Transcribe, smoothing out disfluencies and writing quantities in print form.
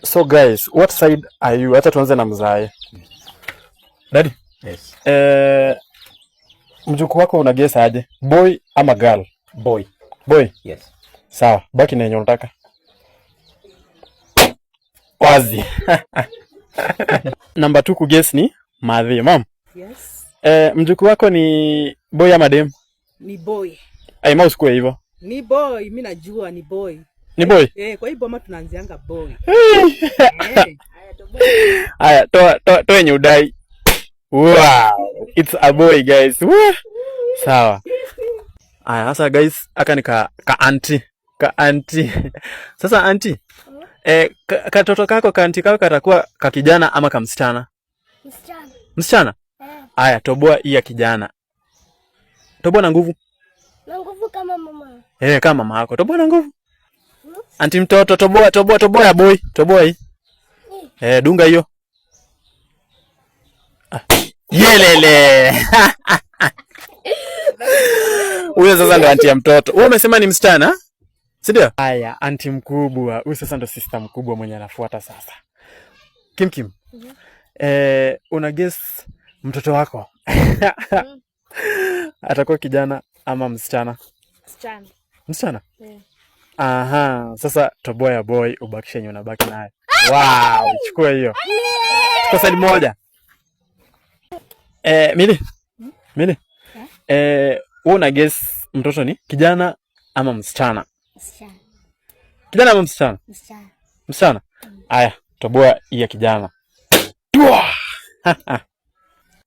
So guys, what side are you? Acha tuanze na mzae. Daddy? Yes. Mjukuu wako una guess aje? Boy ama girl? Boy. Boy? Yes. Sawa, baki na yenye unataka. Wazi. Number 2 ku guess ni Madhi, mom. Yes. Mjukuu wako ni boy ama dem? Ni boy. Ai, mouse kwa hivyo. Ni boy, mimi najua ni boy. Ni boy? Kwa hivyo mama tunaanzianga boy. Haya, toa yenye udai. Wow, it's a boy guys. Woo. Sawa. Haya, sasa guys, aka ni ka auntie. Sasa auntie, katoto kako ka auntie kako katakuwa ka kijana ama ka msichana? Msichana. Msichana? Haya, toboa hii ya kijana. Toboa na nguvu. Na nguvu kama mama. Kama mama yako. Toboa na nguvu. Auntie mtoto, toboa ya boy. Toboa hii. Dunga hiyo. Yelele. Huyo sasa ndo auntie ya mtoto. Wewe umesema ni msichana? Si ndio? Haya, auntie mkubwa. Huyo sasa ndo sister mkubwa mwenye anafuata sasa. Kim. Una guess mtoto wako? Atakuwa kijana ama msichana? Msichana. Msichana? Aha, sasa toboa ya boy ubakishe yenye unabaki naye. Wow, chukua hiyo. Chukua side moja. Mili. Wewe una guess mtoto ni kijana ama msichana? Msichana. Kijana ama msichana? Msichana. Msichana? Aya, toboa hii ya kijana. Tua!